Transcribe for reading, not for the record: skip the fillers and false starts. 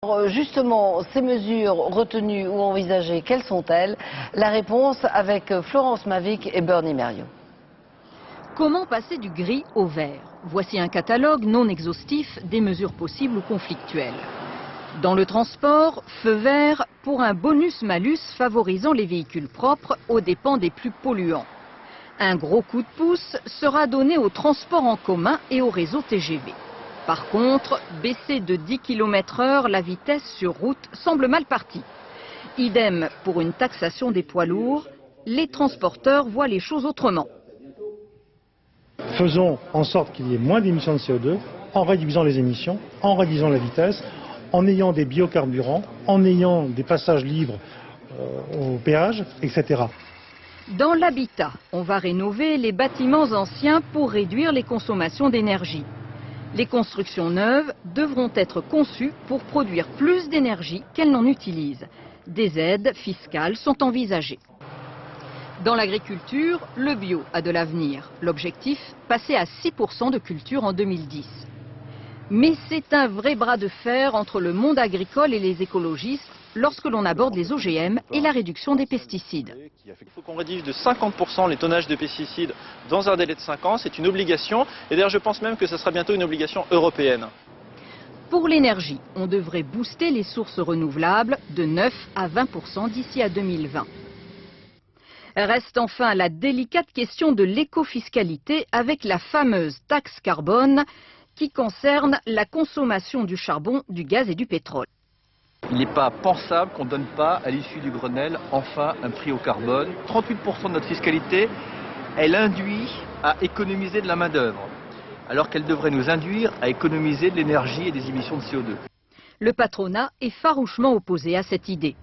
Alors justement, ces mesures retenues ou envisagées, quelles sont-elles? La réponse avec Florence Mavic et Bernie Merriot. Comment passer du gris au vert? Voici un catalogue non exhaustif des mesures possibles ou conflictuelles. Dans le transport, feu vert pour un bonus-malus favorisant les véhicules propres aux dépens des plus polluants. Un gros coup de pouce sera donné au transport en commun et au réseau TGV. Par contre, baisser de 10 km/h la vitesse sur route semble mal parti. Idem pour une taxation des poids lourds, les transporteurs voient les choses autrement. Faisons en sorte qu'il y ait moins d'émissions de CO2 en réduisant les émissions, en réduisant la vitesse, en ayant des biocarburants, en ayant des passages libres au péage, etc. Dans l'habitat, on va rénover les bâtiments anciens pour réduire les consommations d'énergie. Les constructions neuves devront être conçues pour produire plus d'énergie qu'elles n'en utilisent. Des aides fiscales sont envisagées. Dans l'agriculture, le bio a de l'avenir. L'objectif, passer à 6% de culture en 2010. Mais c'est un vrai bras de fer entre le monde agricole et les écologistes lorsque l'on aborde les OGM et la réduction des pesticides. Il faut qu'on réduise de 50% les tonnages de pesticides dans un délai de 5 ans, c'est une obligation. Et d'ailleurs, je pense même que ce sera bientôt une obligation européenne. Pour l'énergie, on devrait booster les sources renouvelables de 9 à 20% d'ici à 2020. Reste enfin la délicate question de l'écofiscalité avec la fameuse taxe carbone qui concerne la consommation du charbon, du gaz et du pétrole. Il n'est pas pensable qu'on ne donne pas, à l'issue du Grenelle, enfin un prix au carbone. 38% de notre fiscalité, elle induit à économiser de la main-d'œuvre, alors qu'elle devrait nous induire à économiser de l'énergie et des émissions de CO2. Le patronat est farouchement opposé à cette idée.